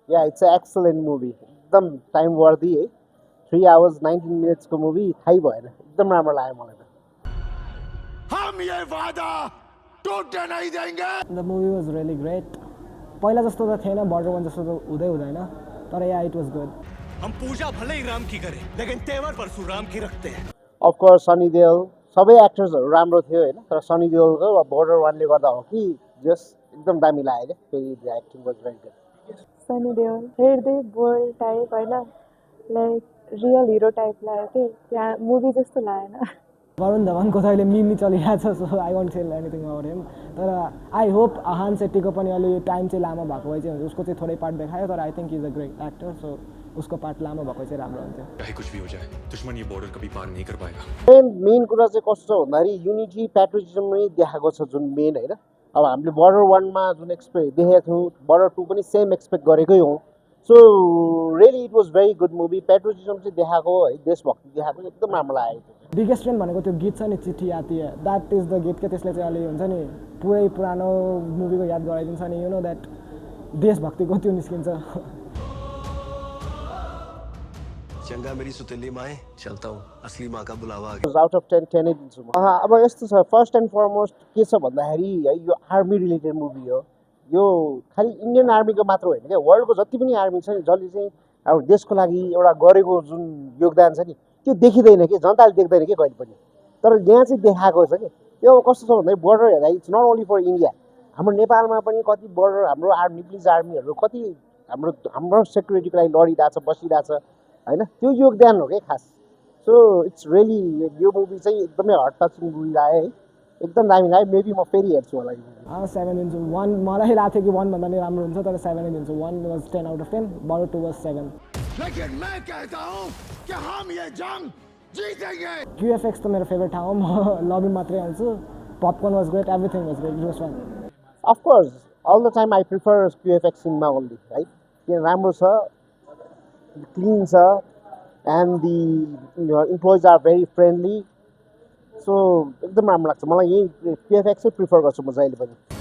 Yeah, it's an excellent movie. एकदम time वर्दी है 3 hours 19 minutes को मुभी थाहै भएन एकदम राम्रो लाग्यो मलाई त हम ये वादा टूटने नहीं देंगे The movie was really great. पहिला जस्तो त थिएन बर्डर वन जस्तो त हुँदै हुँदैन तर या इट वाज गुड हम पूजा भले ही राम की करें लेकिन तेवर परशुराम की रखते हैं अफ कोर्स सनी देओल सबै एक्टर्सहरू राम्रो थियो हैन तर सनी देओलको बर्डर वानले गर्दा हो कि जस एकदम दामी लाग्यो के फेरि acting was very good Sunny Deol हेर्दै बोल्ड टाइप होइन लाइक रियल हिरो टाइप लाग्यो कि त्यहाँ मुभी जस्तो लागेन वरुण धवनको त अहिले मिमी चलिरहेको छ so I won't tell anything about him तर आई होप आहान सेट्टीको पनि अलि टाइम चाहिँ लामो भएको भए चाहिँ उसको चाहिँ थोरै पार्ट देखायो तर I think is a great actor so उसको पार्ट लामो भएको चाहिँ राम्रो हुन्थ्यो चाहे कुछ भी हो जाए दुश्मन ये बॉर्डर कभी पार नहीं कर पाएगा मेन कुरा चाहिँ कस्तो छ भन्दाखेरि युनिटी प्याट्रियोटिजम नै देखाएको छ जुन मेन हैन अब हामीले बर्डर वानमा जुन एक्सपेक्ट देखेको थियौँ बर्डर टू पनि सेम एक्सपेक्ट गरेकै हो so really it was very good movie patriotism चाहिँ देखाएको है देशभक्ति देखाएको एकदम राम्रो लागेको बिगेस्ट ट्रेन्ड भनेको त्यो गीत छ नि चिठी आती है द्याट इज द गीत के त्यसले चाहिँ अलि हुन्छ नि पुरै पुरानो मुभीको याद गराइदिन्छ नि यु नो द्याट देशभक्तिको त्यो निस्किन्छ चंगा मेरी सुतेली माए चलता हूँ असली माँ का बुलावा आ गया आउट अफ 10 10 दिन्छु म अब यस्तो छ फर्स्ट एन्ड फरमोस्ट के छ भन्दाखेरि है यो आर्मी रिलेटेड मुभी हो यो खालि इन्डियन आर्मीको मात्र होइन क्या वर्ल्डको जति पनि आर्मी छ नि जसले चाहिँ अब देशको लागि एउटा गरेको जुन योगदान छ नि त्यो देखिँदैन कि जनताले देख्दैन कि कहिले पनि तर यहाँ चाहिँ देखाएको छ कि यो कस्तो छ भन्दाखेरि बोर्डर हेर्दा it's not only for India हाम्रो नेपालमा पनि कति बोर्डर हाम्रो आर्मी पुलिस आर्मीहरू कति हाम्रो सेक्युरिटीको लागि लडिरहेछ बसिरहेछ होइन त्यो योगदान हो क्या खास सो इट्स रियली यो मुभी चाहिँ एकदमै हार्ट टचिङ मुभी लाग्यो है एकदम दामी लाग्यो मेबी म फेरि हेर्छु होला यो movie। 7 दिन्छु 1 मलाई लाग्थ्यो कि 1 भन्दा नि राम्रो हुन्छ तर 7 नै दिन्छु 1 was 10 out of 10 border 2 was 7 लेकिन मैं कहता हूँ कि हम ये जंग जीतेंगे QFX त मेरो फेभरेट ठाउँ हो म लबी मात्रै आउँछु popcorn was great everything was great it was fun of course all the time I prefer QFX cinema only है किन राम्रो छ क्लिन छ and the employees are very friendly so एकदम राम्रो लाग्छ मलाई यही QFX चाहिँ प्रिफर गर्छु म जहिले पनि